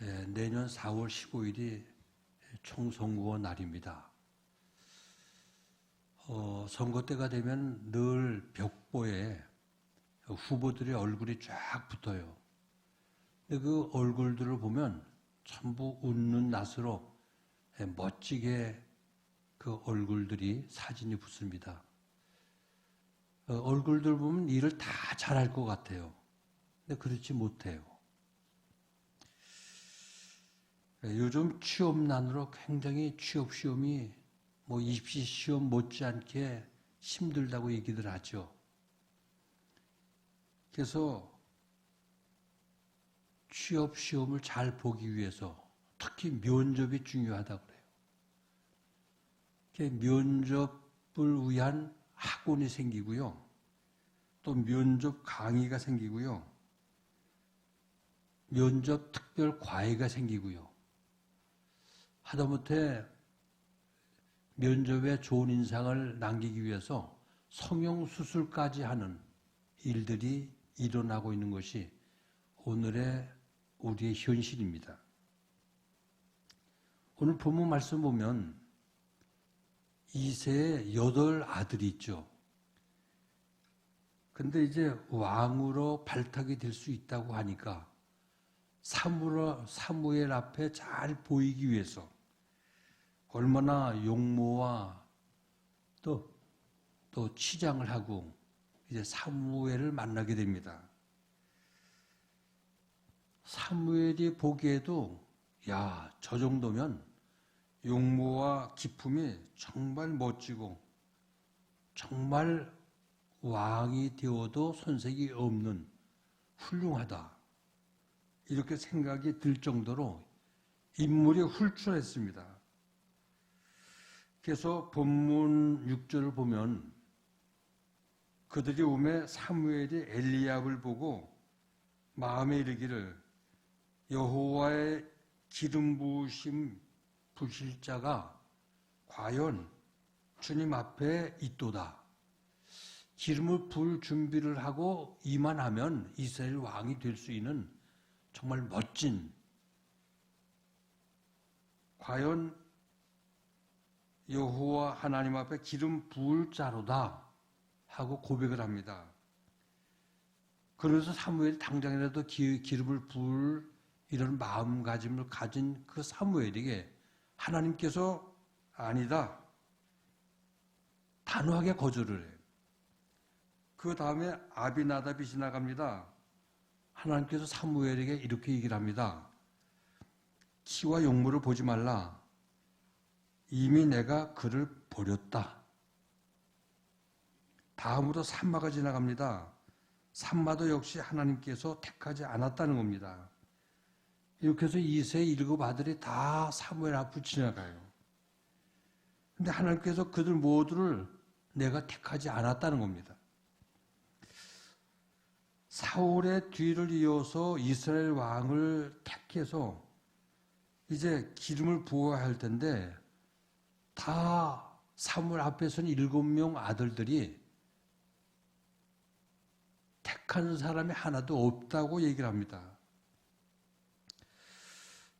내년 4월 15일이 총선거 날입니다. 선거 때가 되면 늘 벽보에 후보들의 얼굴이 쫙 붙어요. 근데 그 얼굴들을 보면 전부 웃는 낯으로 멋지게 그 얼굴들이 사진이 붙습니다. 얼굴들 보면 일을 다 잘할 것 같아요. 근데 그렇지 못해요. 요즘 취업난으로 굉장히 취업 시험이 입시 시험 못지않게 힘들다고 얘기들 하죠. 그래서 취업 시험을 잘 보기 위해서 특히 면접이 중요하다고 그래요. 면접을 위한 학원이 생기고요. 또 면접 강의가 생기고요. 면접 특별 과외가 생기고요. 하다못해 면접에 좋은 인상을 남기기 위해서 성형수술까지 하는 일들이 일어나고 있는 것이 오늘의 우리의 현실입니다. 오늘 본문 말씀 보면 이새의 8 아들이 있죠. 근데 이제 왕으로 발탁이 될 수 있다고 하니까 사무엘 앞에 잘 보이기 위해서 얼마나 용모와 또 치장을 하고 이제 사무엘을 만나게 됩니다. 사무엘이 보기에도 저 정도면 용모와 기품이 정말 멋지고 정말 왕이 되어도 손색이 없는 훌륭하다. 이렇게 생각이 들 정도로 인물이 훌륭했습니다. 그래서 본문 6절을 보면 그들이 오매 사무엘이 엘리압을 보고 마음에 이르기를 여호와의 기름 부으심 부실 자가 과연 주님 앞에 있도다. 기름을 부을 준비를 하고 이만하면 이스라엘 왕이 될 수 있는 정말 멋진, 과연 여호와 하나님 앞에 기름 부을 자로다 하고 고백을 합니다. 그래서 사무엘이 당장이라도 기름을 부을 이런 마음가짐을 가진 그 사무엘에게 하나님께서 아니다, 단호하게 거절을 해요. 그 다음에 아비나답이 지나갑니다. 하나님께서 사무엘에게 이렇게 얘기를 합니다. 키와 용모를 보지 말라. 이미 내가 그를 버렸다. 다음으로 삼마가 지나갑니다. 삼마도 역시 하나님께서 택하지 않았다는 겁니다. 이렇게 해서 이새의 7 아들이 다 사무엘 앞을 지나가요. 근데 하나님께서 그들 모두를 내가 택하지 않았다는 겁니다. 사울의 뒤를 이어서 이스라엘 왕을 택해서 이제 기름을 부어야 할 텐데 다 사무엘 앞에서는 7명 아들들이 택한 사람이 하나도 없다고 얘기를 합니다.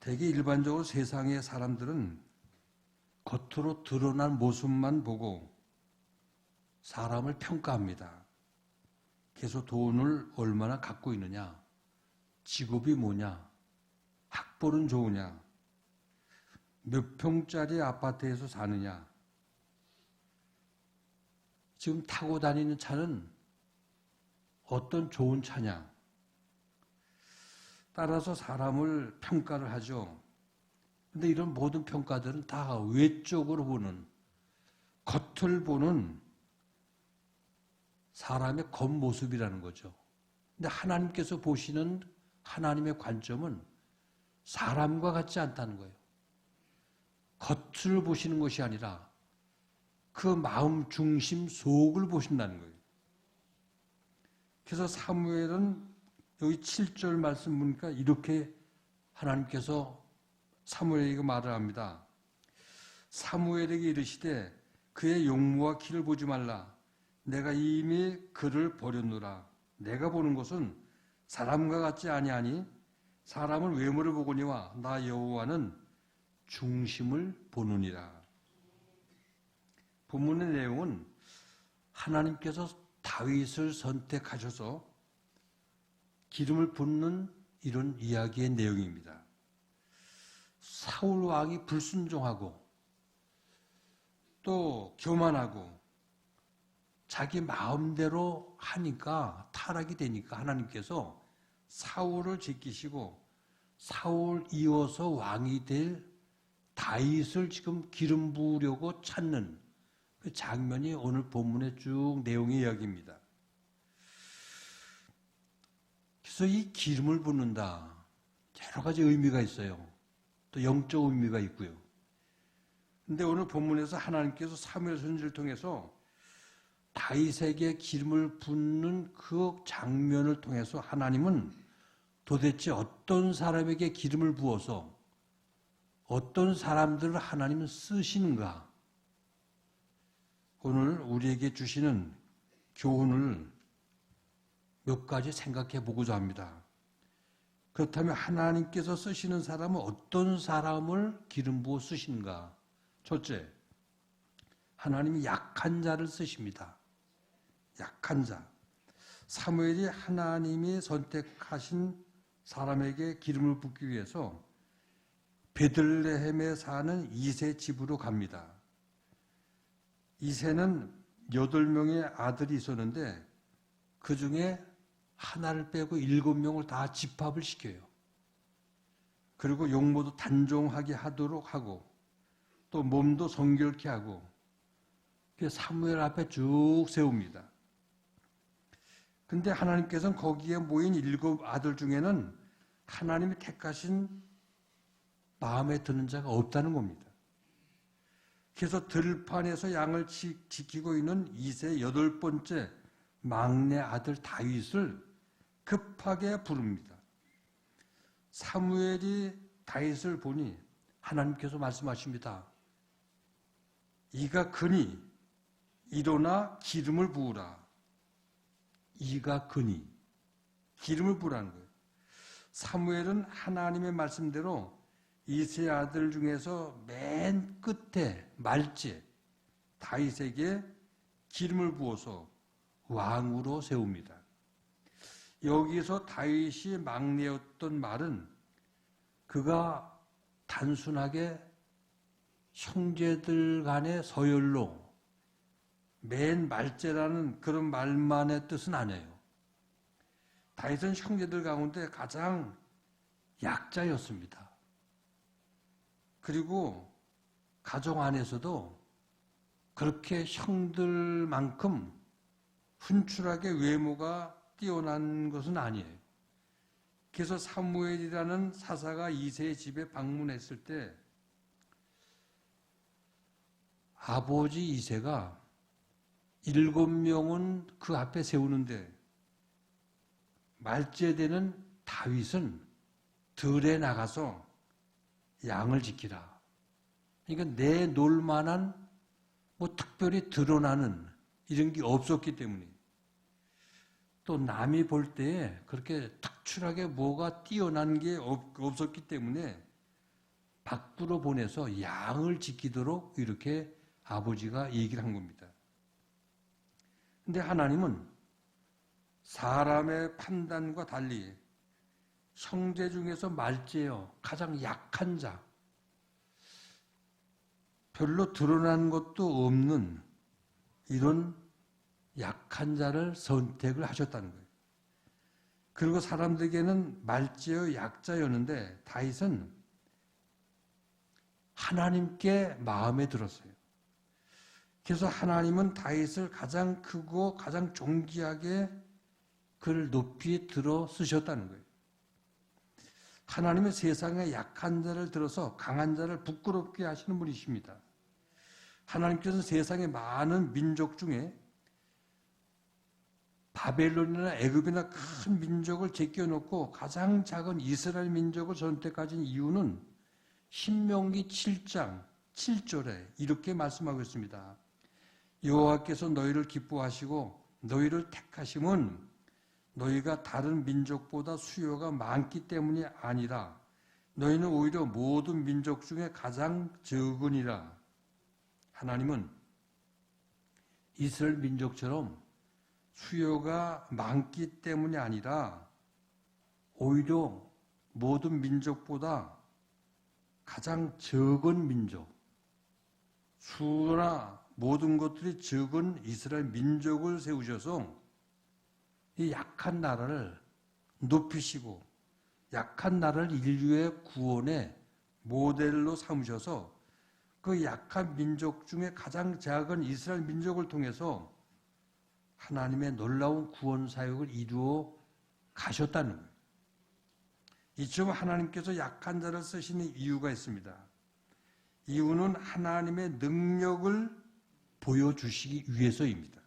대개 일반적으로 세상의 사람들은 겉으로 드러난 모습만 보고 사람을 평가합니다. 그래서 돈을 얼마나 갖고 있느냐, 직업이 뭐냐, 학벌은 좋으냐, 몇 평짜리 아파트에서 사느냐, 지금 타고 다니는 차는 어떤 좋은 차냐, 따라서 사람을 평가를 하죠. 그런데 이런 모든 평가들은 다 외적으로 보는, 겉을 보는 사람의 겉모습이라는 거죠. 근데 하나님께서 보시는 하나님의 관점은 사람과 같지 않다는 거예요. 겉을 보시는 것이 아니라 그 마음 중심 속을 보신다는 거예요. 그래서 사무엘은 여기 7절 말씀 보니까 이렇게 하나님께서 사무엘에게 말을 합니다. 사무엘에게 이르시되 그의 용모와 키를 보지 말라. 내가 이미 그를 버렸노라. 내가 보는 것은 사람과 같지 아니하니 사람은 외모를 보거니와 나 여호와는 중심을 보느니라. 본문의 내용은 하나님께서 다윗을 선택하셔서 기름을 붓는 이런 이야기의 내용입니다. 사울 왕이 불순종하고 또 교만하고 자기 마음대로 하니까 타락이 되니까 하나님께서 사울을 지키시고 사울 이어서 왕이 될 다윗을 지금 기름 부으려고 찾는 그 장면이 오늘 본문의 쭉 내용의 이야기입니다. 그래서 이 기름을 붓는다. 여러 가지 의미가 있어요. 또 영적 의미가 있고요. 근데 오늘 본문에서 하나님께서 사무엘 선지를 통해서 다윗에게 기름을 붓는 그 장면을 통해서 하나님은 도대체 어떤 사람에게 기름을 부어서 어떤 사람들을 하나님은 쓰시는가? 오늘 우리에게 주시는 교훈을 몇 가지 생각해 보고자 합니다. 그렇다면 하나님께서 쓰시는 사람은 어떤 사람을 기름 부어 쓰시는가? 첫째, 하나님이 약한 자를 쓰십니다. 약한 자. 사무엘이 하나님이 선택하신 사람에게 기름을 붓기 위해서 베들레헴에 사는 이세 집으로 갑니다. 이세는 8명의 아들이 있었는데 그 중에 하나를 빼고 7명을 다 집합을 시켜요. 그리고 용모도 단종하게 하도록 하고 또 몸도 성결케 하고 사무엘 앞에 쭉 세웁니다. 근데 하나님께서는 거기에 모인 7 아들 중에는 하나님이 택하신 마음에 드는 자가 없다는 겁니다. 그래서 들판에서 양을 지키고 있는 이세 8번째 막내 아들 다윗을 급하게 부릅니다. 사무엘이 다윗을 보니 하나님께서 말씀하십니다. 이가 크니 일어나 기름을 부으라. 이가 크니 기름을 부으라는 거예요. 사무엘은 하나님의 말씀대로 이세 아들 중에서 맨 끝에 말째 다윗에게 기름을 부어서 왕으로 세웁니다. 여기서 다윗이 막내였던 말은 그가 단순하게 형제들 간의 서열로 맨 말째라는 그런 말만의 뜻은 아니에요. 다윗은 형제들 가운데 가장 약자였습니다. 그리고 가정 안에서도 그렇게 형들만큼 훈출하게 외모가 뛰어난 것은 아니에요. 그래서 사무엘이라는 사사가 이세의 집에 방문했을 때 아버지 이세가 7명은 그 앞에 세우는데 말째 되는 다윗은 들에 나가서 양을 지키라. 그러니까 내놓을 만한 뭐 특별히 드러나는 이런 게 없었기 때문에 또 남이 볼 때에 그렇게 특출하게 뭐가 뛰어난 게 없었기 때문에 밖으로 보내서 양을 지키도록 이렇게 아버지가 얘기를 한 겁니다. 근데 하나님은 사람의 판단과 달리 형제 중에서 말째요, 가장 약한 자, 별로 드러난 것도 없는 이런 약한 자를 선택을 하셨다는 거예요. 그리고 사람들에게는 말째요, 약자였는데 다윗은 하나님께 마음에 들었어요. 그래서 하나님은 다윗을 가장 크고 가장 존귀하게 그를 높이 들어 쓰셨다는 거예요. 하나님은 세상에 약한 자를 들어서 강한 자를 부끄럽게 하시는 분이십니다. 하나님께서는 세상의 많은 민족 중에 바벨론이나 애굽이나 큰 민족을 제껴놓고 가장 작은 이스라엘 민족을 선택하신 이유는 신명기 7장 7절에 이렇게 말씀하고 있습니다. 여호와께서 너희를 기뻐하시고 너희를 택하심은 너희가 다른 민족보다 수요가 많기 때문이 아니라 너희는 오히려 모든 민족 중에 가장 적으니라. 하나님은 이스라엘 민족처럼 수요가 많기 때문이 아니라 오히려 모든 민족보다 가장 적은 민족, 수나 모든 것들이 적은 이스라엘 민족을 세우셔서 이 약한 나라를 높이시고 약한 나라를 인류의 구원의 모델로 삼으셔서 그 약한 민족 중에 가장 작은 이스라엘 민족을 통해서 하나님의 놀라운 구원 사역을 이루어 가셨다는 거예요. 이처럼 하나님께서 약한 자를 쓰시는 이유가 있습니다. 이유는 하나님의 능력을 보여주시기 위해서입니다.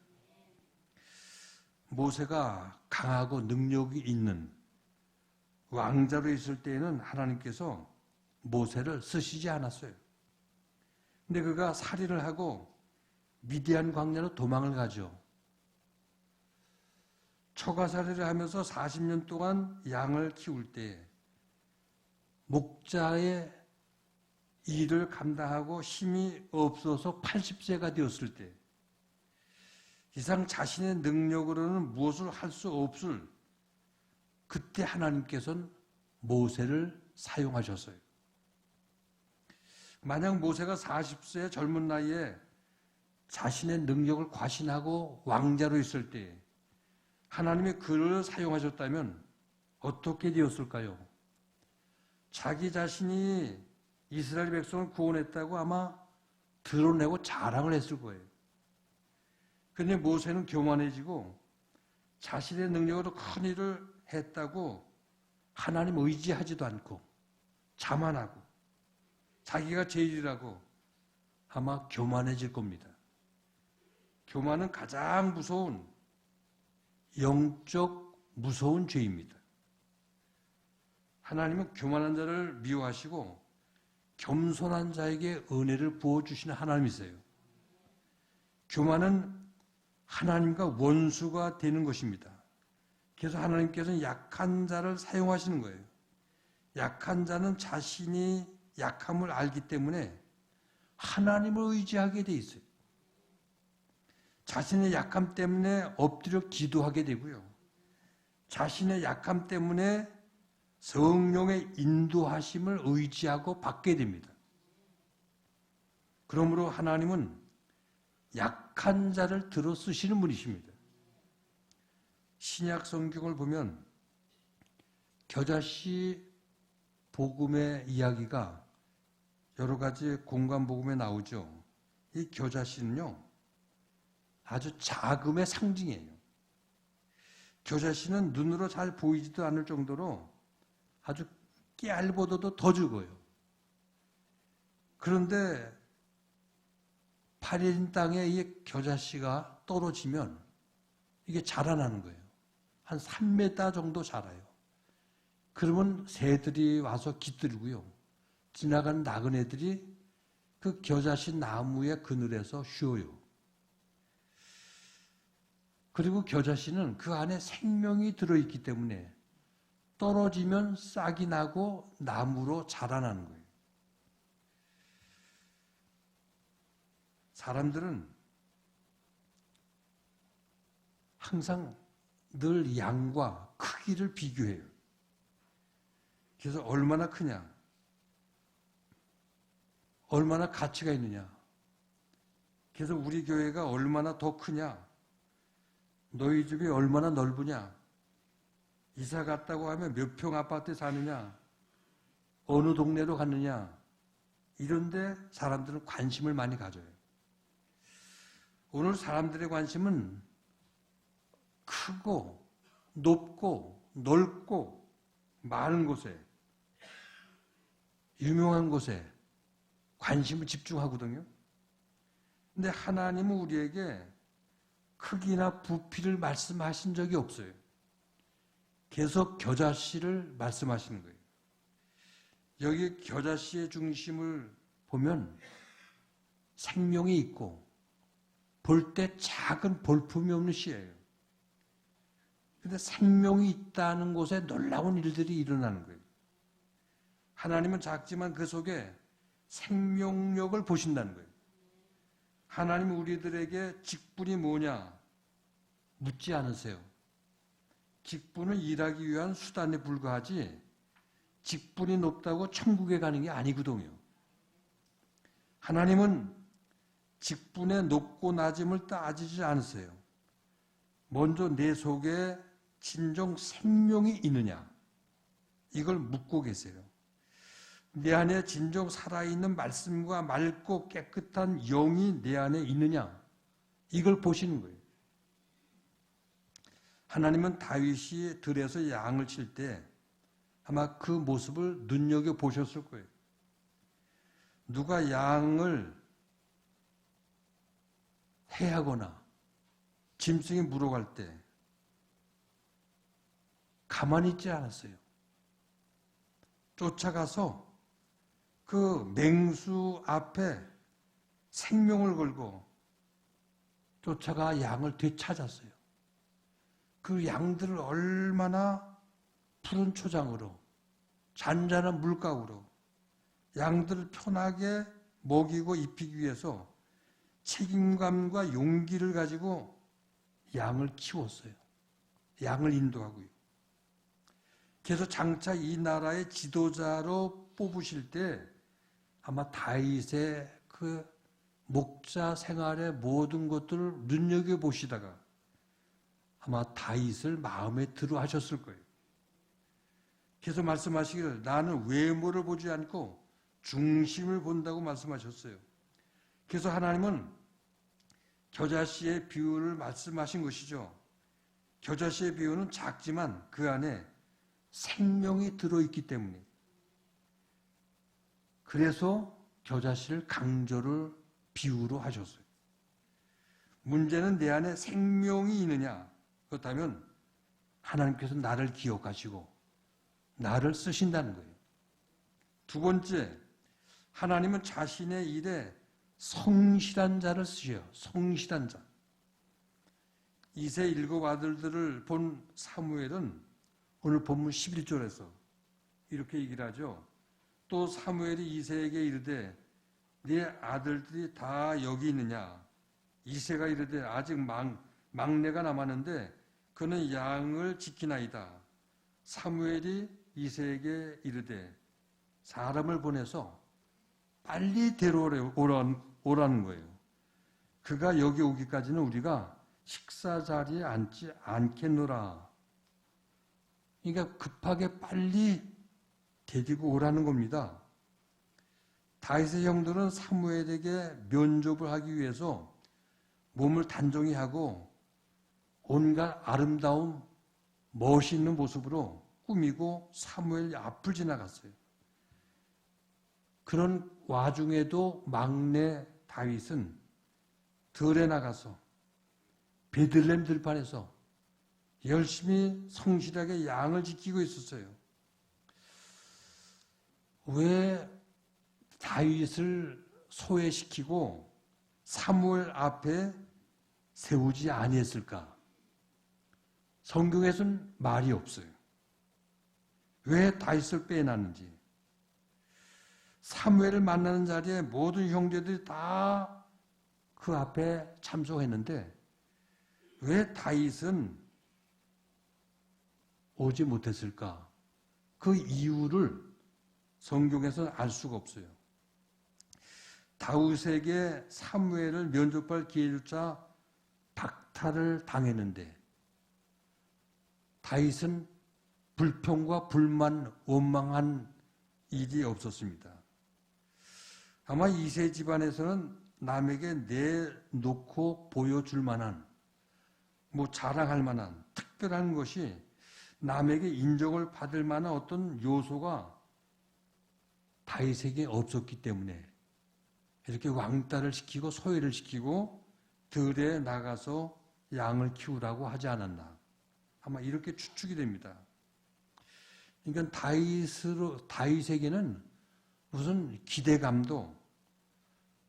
모세가 강하고 능력이 있는 왕자로 있을 때에는 하나님께서 모세를 쓰시지 않았어요. 근데 그가 살인을 하고 미디안 광야로 도망을 가죠. 처가살이를 하면서 40년 동안 양을 키울 때 목자의 일을 감당하고 힘이 없어서 80세가 되었을 때 이상 자신의 능력으로는 무엇을 할 수 없을 그때 하나님께서는 모세를 사용하셨어요. 만약 모세가 40세의 젊은 나이에 자신의 능력을 과신하고 왕자로 있을 때 하나님이 그를 사용하셨다면 어떻게 되었을까요? 자기 자신이 이스라엘 백성을 구원했다고 아마 드러내고 자랑을 했을 거예요. 그런데 모세는 교만해지고 자신의 능력으로 큰 일을 했다고 하나님 의지하지도 않고 자만하고 자기가 제일이라고 아마 교만해질 겁니다. 교만은 가장 무서운 영적 무서운 죄입니다. 하나님은 교만한 자를 미워하시고 겸손한 자에게 은혜를 부어주시는 하나님이세요. 교만은 하나님과 원수가 되는 것입니다. 그래서 하나님께서는 약한 자를 사용하시는 거예요. 약한 자는 자신이 약함을 알기 때문에 하나님을 의지하게 돼 있어요. 자신의 약함 때문에 엎드려 기도하게 되고요. 자신의 약함 때문에 성령의 인도하심을 의지하고 받게 됩니다. 그러므로 하나님은 약한 자를 들어 쓰시는 분이십니다. 신약 성경을 보면 겨자씨 복음의 이야기가 여러 가지 공간 복음에 나오죠. 이 겨자씨는요, 아주 자금의 상징이에요. 겨자씨는 눈으로 잘 보이지도 않을 정도로 아주 깨알보다도 더 적어요. 그런데 팔린 땅에 이 겨자씨가 떨어지면 이게 자라나는 거예요. 한 3m 정도 자라요. 그러면 새들이 와서 깃들고요. 지나가는 나그네들이 그 겨자씨 나무의 그늘에서 쉬어요. 그리고 겨자씨는 그 안에 생명이 들어있기 때문에 떨어지면 싹이 나고 나무로 자라나는 거예요. 사람들은 항상 늘 양과 크기를 비교해요. 그래서 얼마나 크냐, 얼마나 가치가 있느냐, 그래서 우리 교회가 얼마나 더 크냐, 너희 집이 얼마나 넓으냐, 이사 갔다고 하면 몇 평 아파트에 사느냐, 어느 동네로 갔느냐, 이런데 사람들은 관심을 많이 가져요. 오늘 사람들의 관심은 크고 높고 넓고 많은 곳에, 유명한 곳에 관심을 집중하거든요. 근데 하나님은 우리에게 크기나 부피를 말씀하신 적이 없어요. 계속 겨자씨를 말씀하시는 거예요. 여기 겨자씨의 중심을 보면 생명이 있고 볼 때 작은 볼품이 없는 씨예요. 근데 생명이 있다는 곳에 놀라운 일들이 일어나는 거예요. 하나님은 작지만 그 속에 생명력을 보신다는 거예요. 하나님은 우리들에게 직분이 뭐냐 묻지 않으세요. 직분은 일하기 위한 수단에 불과하지 직분이 높다고 천국에 가는 게 아니거든요. 하나님은 직분의 높고 낮음을 따지지 않으세요. 먼저 내 속에 진정 생명이 있느냐 이걸 묻고 계세요. 내 안에 진정 살아있는 말씀과 맑고 깨끗한 영이 내 안에 있느냐 이걸 보시는 거예요. 하나님은 다윗이 들에서 양을 칠 때 아마 그 모습을 눈여겨보셨을 거예요. 누가 양을 해하거나 짐승이 물어갈 때 가만히 있지 않았어요. 쫓아가서 그 맹수 앞에 생명을 걸고 쫓아가 양을 되찾았어요. 그 양들을 얼마나 푸른 초장으로 잔잔한 물가으로 양들을 편하게 먹이고 입히기 위해서 책임감과 용기를 가지고 양을 키웠어요. 양을 인도하고요. 그래서 장차 이 나라의 지도자로 뽑으실 때 아마 다윗의 그 목자 생활의 모든 것들을 눈여겨보시다가 아마 다윗을 마음에 들어 하셨을 거예요. 그래서 말씀하시기를 나는 외모를 보지 않고 중심을 본다고 말씀하셨어요. 그래서 하나님은 겨자씨의 비유를 말씀하신 것이죠. 겨자씨의 비유는 작지만 그 안에 생명이 들어있기 때문에 그래서 겨자씨를 강조를 비유로 하셨어요. 문제는 내 안에 생명이 있느냐? 그렇다면 하나님께서 나를 기억하시고 나를 쓰신다는 거예요. 두 번째, 하나님은 자신의 일에 성실한 자를 쓰셔요. 성실한 자. 이세 일곱 아들들을 본 사무엘은 오늘 본문 11절에서 이렇게 얘기를 하죠. 또 사무엘이 이세에게 이르되 네 아들들이 다 여기 있느냐? 이세가 이르되 아직 막내가 남았는데 그는 양을 지키나이다. 사무엘이 이세에게 이르되 사람을 보내서 빨리 데려오라는 거예요. 그가 여기 오기까지는 우리가 식사 자리에 앉지 않겠노라. 그러니까 급하게 빨리 데리고 오라는 겁니다. 다윗의 형들은 사무엘에게 면접을 하기 위해서 몸을 단정히 하고 온갖 아름다운 멋있는 모습으로 꾸미고 사무엘 앞을 지나갔어요. 그런 와중에도 막내 다윗은 들에 나가서 베들레헴 들판에서 열심히 성실하게 양을 지키고 있었어요. 왜 다윗을 소외시키고 사무엘 앞에 세우지 아니했을까? 성경에서는 말이 없어요. 왜 다윗을 빼놨는지. 사무엘을 만나는 자리에 모든 형제들이 다 그 앞에 참석했는데 왜 다윗은 오지 못했을까? 그 이유를 성경에서는 알 수가 없어요. 다윗에게 사무엘을 면접할 기회조차 박탈을 당했는데 다윗은 불평과 불만, 원망한 일이 없었습니다. 아마 이세 집안에서는 남에게 내놓고 보여줄 만한, 자랑할 만한 특별한 것이 남에게 인정을 받을 만한 어떤 요소가 다윗에게 없었기 때문에 이렇게 왕따를 시키고 소외를 시키고 들에 나가서 양을 키우라고 하지 않았나. 아마 이렇게 추측이 됩니다. 그러니까 다윗에게는 무슨 기대감도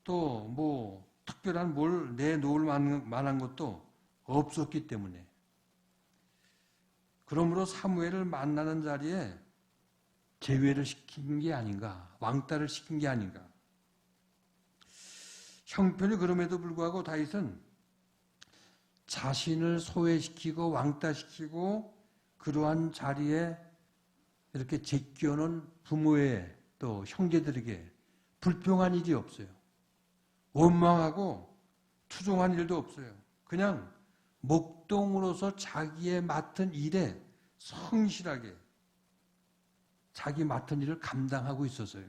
또 특별한 뭘 내놓을 만한 것도 없었기 때문에 그러므로 사무엘을 만나는 자리에 제외를 시킨 게 아닌가, 왕따를 시킨 게 아닌가. 형편이 그럼에도 불구하고 다윗은 자신을 소외시키고 왕따시키고 그러한 자리에 이렇게 제껴놓은 부모의 또 형제들에게 불평한 일이 없어요. 원망하고 투정한 일도 없어요. 그냥 목동으로서 자기의 맡은 일에 성실하게 자기 맡은 일을 감당하고 있었어요.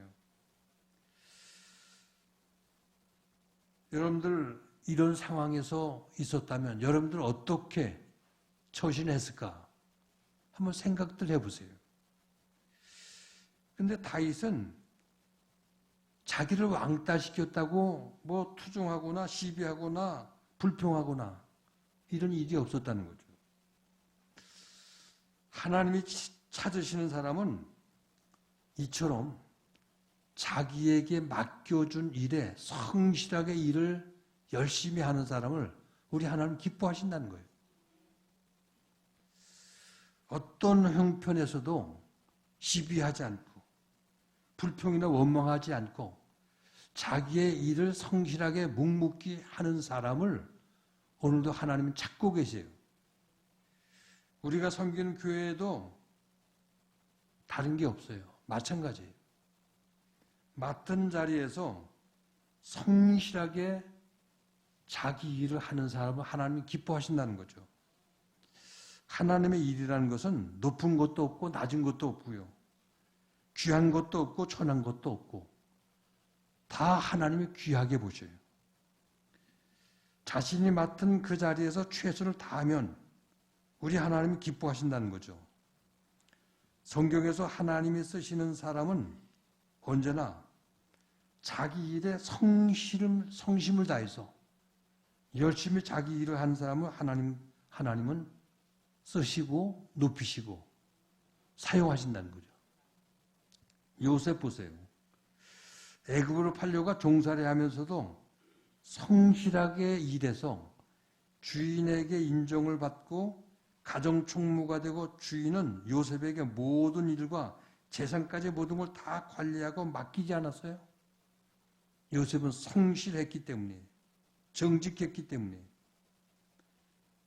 여러분들 이런 상황에서 있었다면 여러분들 어떻게 처신했을까? 한번 생각들 해보세요. 근데 다윗은 자기를 왕따시켰다고 뭐 투정하거나 시비하거나 불평하거나 이런 일이 없었다는 거죠. 하나님이 찾으시는 사람은 이처럼 자기에게 맡겨준 일에 성실하게 일을 열심히 하는 사람을 우리 하나님 기뻐하신다는 거예요. 어떤 형편에서도 시비하지 않고 불평이나 원망하지 않고 자기의 일을 성실하게 묵묵히 하는 사람을 오늘도 하나님은 찾고 계세요. 우리가 섬기는 교회에도 다른 게 없어요. 마찬가지예요. 맡은 자리에서 성실하게 자기 일을 하는 사람을 하나님이 기뻐하신다는 거죠. 하나님의 일이라는 것은 높은 것도 없고 낮은 것도 없고요. 귀한 것도 없고 천한 것도 없고 다 하나님이 귀하게 보셔요. 자신이 맡은 그 자리에서 최선을 다하면 우리 하나님이 기뻐하신다는 거죠. 성경에서 하나님이 쓰시는 사람은 언제나 자기 일에 성심을 다해서 열심히 자기 일을 하는 사람을 하나님은 쓰시고 높이시고 사용하신다는 거죠. 요셉 보세요. 애굽으로 팔려가 종살이 하면서도 성실하게 일해서 주인에게 인정을 받고 가정 총무가 되고 주인은 요셉에게 모든 일과 재산까지 모든 걸 다 관리하고 맡기지 않았어요? 요셉은 성실했기 때문에, 정직했기 때문에.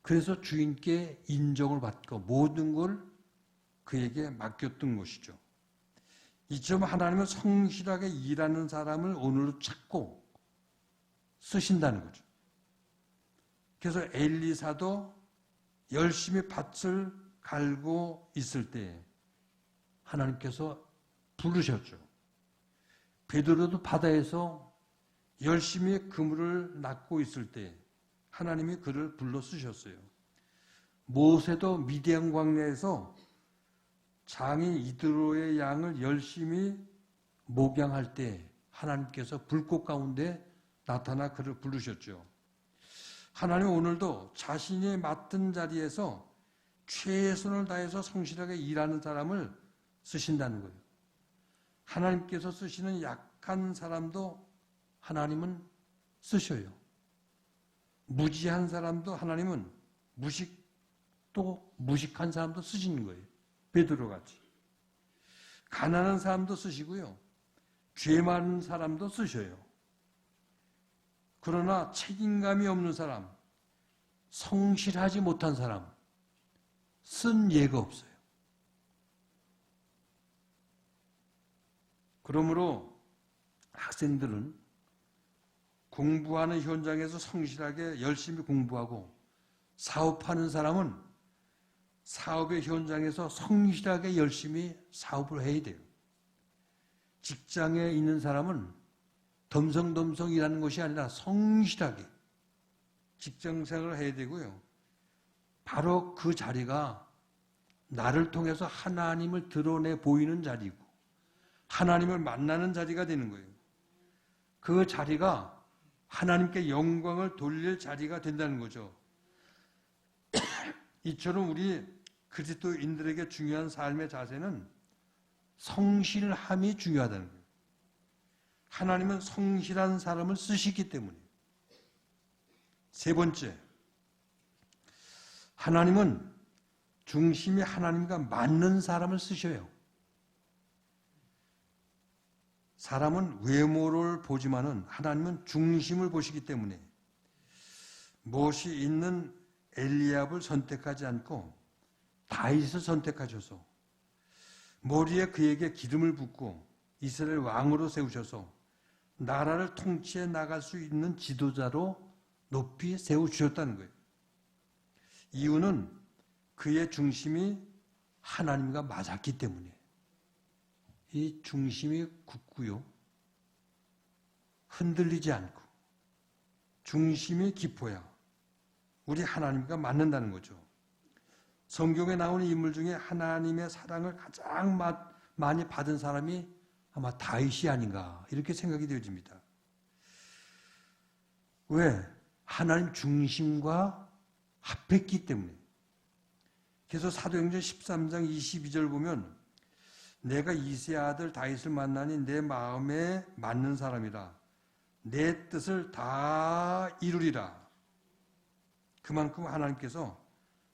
그래서 주인께 인정을 받고 모든 걸 그에게 맡겼던 것이죠. 이처럼 하나님은 성실하게 일하는 사람을 오늘도 찾고 쓰신다는 거죠. 그래서 엘리사도 열심히 밭을 갈고 있을 때 하나님께서 부르셨죠. 베드로도 바다에서 열심히 그물을 낚고 있을 때 하나님이 그를 불러 쓰셨어요. 모세도 미디안 광야에서 장인 이드로의 양을 열심히 목양할 때 하나님께서 불꽃 가운데 나타나 그를 부르셨죠. 하나님은 오늘도 자신이 맡은 자리에서 최선을 다해서 성실하게 일하는 사람을 쓰신다는 거예요. 하나님께서 쓰시는 약한 사람도 하나님은 쓰셔요. 무지한 사람도 하나님은 무식한 사람도 쓰시는 거예요. 베드로같이. 가난한 사람도 쓰시고요. 죄 많은 사람도 쓰셔요. 그러나 책임감이 없는 사람, 성실하지 못한 사람, 쓴 예가 없어요. 그러므로 학생들은 공부하는 현장에서 성실하게 열심히 공부하고 사업하는 사람은 사업의 현장에서 성실하게 열심히 사업을 해야 돼요. 직장에 있는 사람은 덤성덤성 일하는 것이 아니라 성실하게 직장생활을 해야 되고요. 바로 그 자리가 나를 통해서 하나님을 드러내 보이는 자리고 하나님을 만나는 자리가 되는 거예요. 그 자리가 하나님께 영광을 돌릴 자리가 된다는 거죠. 이처럼 우리 그리스도인들에게 중요한 삶의 자세는 성실함이 중요하다는 거예요. 하나님은 성실한 사람을 쓰시기 때문에. 세 번째, 하나님은 중심이 하나님과 맞는 사람을 쓰셔요. 사람은 외모를 보지만은 하나님은 중심을 보시기 때문에 무엇이 있는 엘리압을 선택하지 않고 다윗을 선택하셔서 머리에 그에게 기름을 붓고 이스라엘 왕으로 세우셔서 나라를 통치해 나갈 수 있는 지도자로 높이 세워주셨다는 거예요. 이유는 그의 중심이 하나님과 맞았기 때문에. 이 중심이 굳고요. 흔들리지 않고 중심이 깊어야 우리 하나님과 맞는다는 거죠. 성경에 나오는 인물 중에 하나님의 사랑을 가장 많이 받은 사람이 아마 다윗이 아닌가 이렇게 생각이 되어집니다. 왜? 하나님 중심과 합했기 때문에. 그래서 사도행전 13장 22절 보면 내가 이새의 아들 다윗을 만나니 내 마음에 맞는 사람이라 내 뜻을 다 이루리라. 그만큼 하나님께서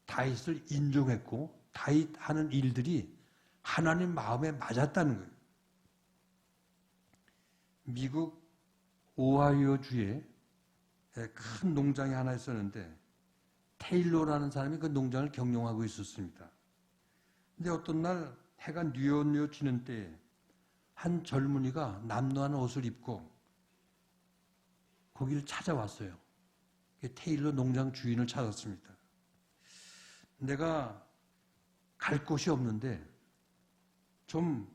다윗을 인정했고 다윗 하는 일들이 하나님 마음에 맞았다는 거예요. 미국 오하이오주에 큰 농장이 하나 있었는데 테일러라는 사람이 그 농장을 경영하고 있었습니다. 근데 어떤 날 해가 뉘엿뉘엿 지는 때에 한 젊은이가 남노한 옷을 입고 거기를 찾아왔어요. 테일러 농장 주인을 찾았습니다. 내가 갈 곳이 없는데 좀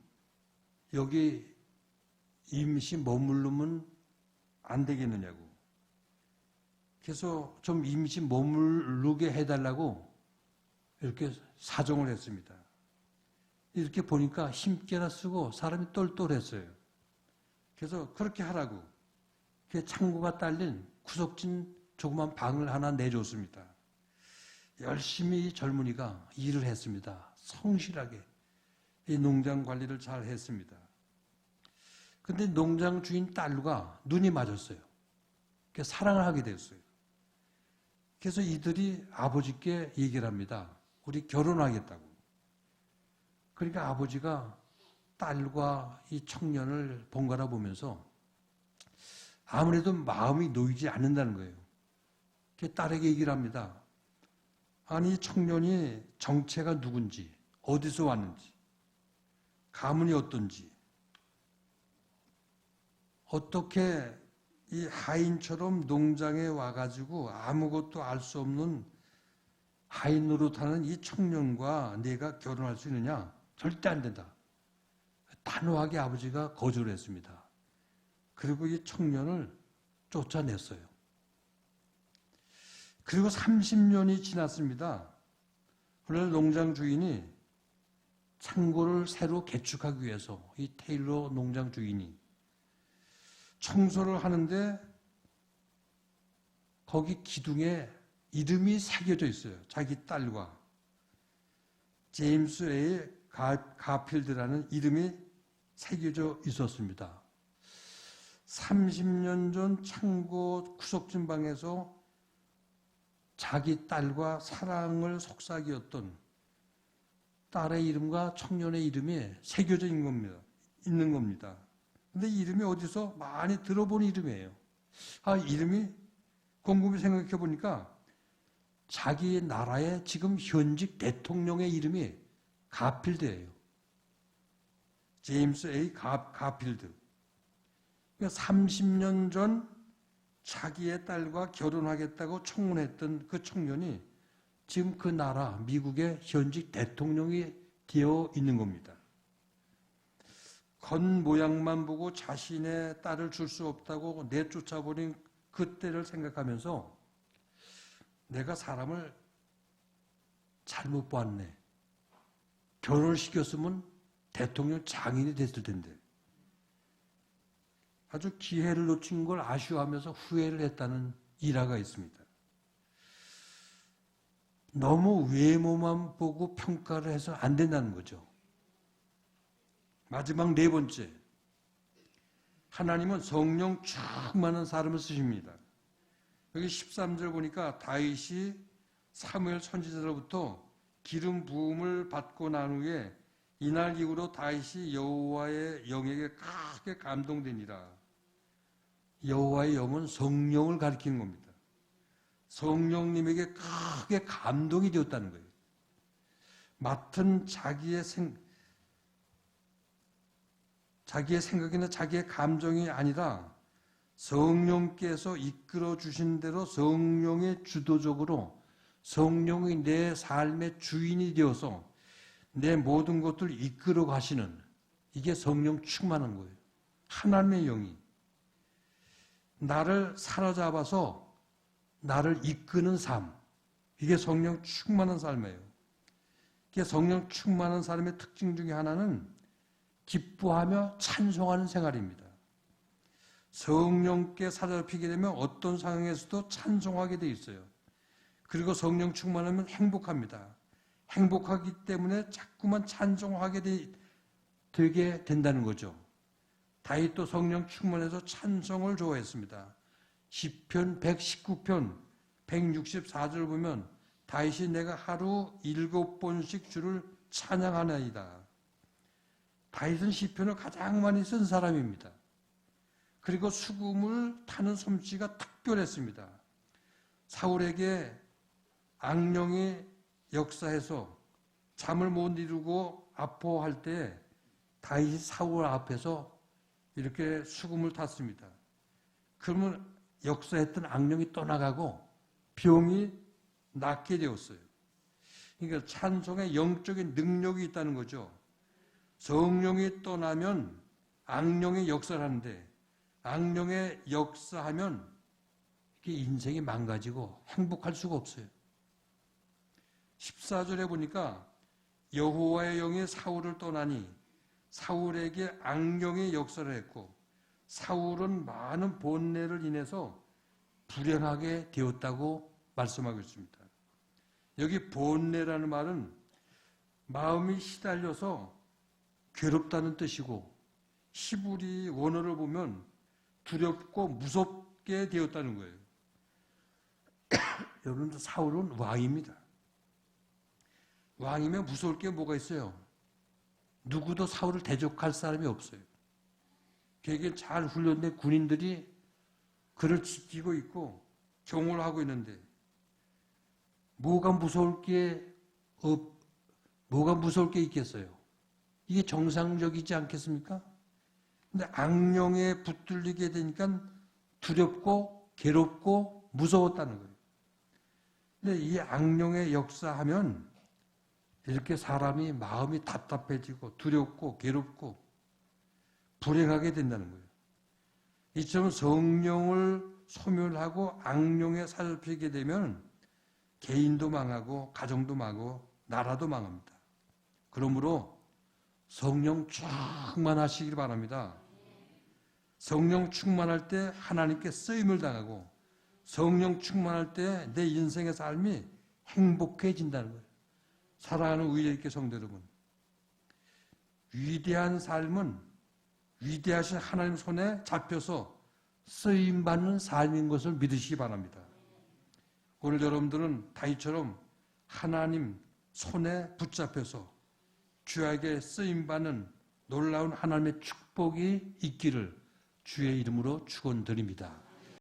여기 임시 머무르면 안 되겠느냐고. 그래서 좀 임시 머무르게 해달라고 이렇게 사정을 했습니다. 이렇게 보니까 힘께나 쓰고 사람이 똘똘했어요. 그래서 그렇게 하라고 그 창고가 딸린 구석진 조그만 방을 하나 내줬습니다. 열심히 이 젊은이가 일을 했습니다. 성실하게 이 농장 관리를 잘 했습니다. 근데 농장 주인 딸과 눈이 맞았어요. 그래서 사랑을 하게 됐어요. 그래서 이들이 아버지께 얘기를 합니다. 우리 결혼하겠다고. 그러니까 아버지가 딸과 이 청년을 번갈아 보면서 아무래도 마음이 놓이지 않는다는 거예요. 딸에게 얘기를 합니다. 아니, 청년이 정체가 누군지, 어디서 왔는지, 가문이 어떤지, 어떻게 이 하인처럼 농장에 와가지고 아무것도 알 수 없는 하인 노릇하는 이 청년과 내가 결혼할 수 있느냐? 절대 안 된다. 단호하게 아버지가 거절을 했습니다. 그리고 이 청년을 쫓아냈어요. 그리고 30년이 지났습니다. 오늘 농장 주인이 창고를 새로 개축하기 위해서 이 테일러 농장 주인이 청소를 하는데 거기 기둥에 이름이 새겨져 있어요. 자기 딸과 제임스 A. 가필드라는 이름이 새겨져 있었습니다. 30년 전 창고 구석진 방에서 자기 딸과 사랑을 속삭였던 딸의 이름과 청년의 이름이 새겨져 있는 겁니다. 근데 이름이 어디서 많이 들어본 이름이에요. 이름이 곰곰이 생각해 보니까 자기 나라의 지금 현직 대통령의 이름이 가필드예요. 제임스 A. 가필드. 그러니까 30년 전 자기의 딸과 결혼하겠다고 청혼했던 그 청년이 지금 그 나라 미국의 현직 대통령이 되어 있는 겁니다. 겉모양만 보고 자신의 딸을 줄 수 없다고 내쫓아버린 그때를 생각하면서 내가 사람을 잘못 봤네. 결혼을 시켰으면 대통령 장인이 됐을 텐데. 아주 기회를 놓친 걸 아쉬워하면서 후회를 했다는 일화가 있습니다. 너무 외모만 보고 평가를 해서 안 된다는 거죠. 마지막 네 번째, 하나님은 성령 충만한 사람을 쓰십니다. 여기 13절 보니까 다윗이 사무엘 선지자로부터 기름 부음을 받고 난 후에 이날 이후로 다윗이 여호와의 영에게 크게 감동되니라. 여호와의 영은 성령을 가리키는 겁니다. 성령님에게 크게 감동이 되었다는 거예요. 맡은 자기의 생각이나 자기의 감정이 아니라 성령께서 이끌어 주신 대로 성령의 주도적으로 성령이 내 삶의 주인이 되어서 내 모든 것들을 이끌어 가시는, 이게 성령 충만한 거예요. 하나님의 영이 나를 사로잡아서 나를 이끄는 삶, 이게 성령 충만한 삶이에요. 이게 성령 충만한 삶의 특징 중에 하나는 기뻐하며 찬송하는 생활입니다. 성령께 사로잡히게 되면 어떤 상황에서도 찬송하게 돼 있어요. 그리고 성령 충만하면 행복합니다. 행복하기 때문에 자꾸만 찬송하게 되게 된다는 거죠. 다윗도 성령 충만해서 찬송을 좋아했습니다. 시편 119편 164절 보면 다윗이 내가 하루 7번씩 주를 찬양하나이다. 다윗은 시편을 가장 많이 쓴 사람입니다. 그리고 수금을 타는 솜씨가 특별했습니다. 사울에게 악령이 역사해서 잠을 못 이루고 아파할 때 다윗이 사울 앞에서 이렇게 수금을 탔습니다. 그러면 역사했던 악령이 떠나가고 병이 낫게 되었어요. 그러니까 찬송에 영적인 능력이 있다는 거죠. 성령이 떠나면 악령이 역사를 하는데 악령의 역사하면 이게 인생이 망가지고 행복할 수가 없어요. 14절에 보니까 여호와의 영이 사울을 떠나니 사울에게 악령이 역사를 했고 사울은 많은 번뇌를 인해서 불행하게 되었다고 말씀하고 있습니다. 여기 번뇌라는 말은 마음이 시달려서 괴롭다는 뜻이고 히브리 원어를 보면 두렵고 무섭게 되었다는 거예요. 여러분, 사울은 왕입니다. 왕이면 무서울 게 뭐가 있어요? 누구도 사울을 대적할 사람이 없어요. 그에게 잘 훈련된 군인들이 그를 지키고 있고 경호를 하고 있는데 뭐가 무서울 게 있겠어요? 이게 정상적이지 않겠습니까? 근데 악령에 붙들리게 되니까 두렵고 괴롭고 무서웠다는 거예요. 근데 이 악령의 역사하면 이렇게 사람이 마음이 답답해지고 두렵고 괴롭고 불행하게 된다는 거예요. 이처럼 성령을 소멸하고 악령에 사로잡히게 되면 개인도 망하고 가정도 망하고 나라도 망합니다. 그러므로 성령 충만하시길 바랍니다. 성령 충만할 때 하나님께 쓰임을 당하고 성령 충만할 때 내 인생의 삶이 행복해진다는 거예요. 사랑하는 의례있게 성도 여러분, 위대한 삶은 위대하신 하나님 손에 잡혀서 쓰임받는 삶인 것을 믿으시기 바랍니다. 오늘 여러분들은 다윗처럼 하나님 손에 붙잡혀서 주에게 쓰임받는 놀라운 하나님의 축복이 있기를 주의 이름으로 축원드립니다.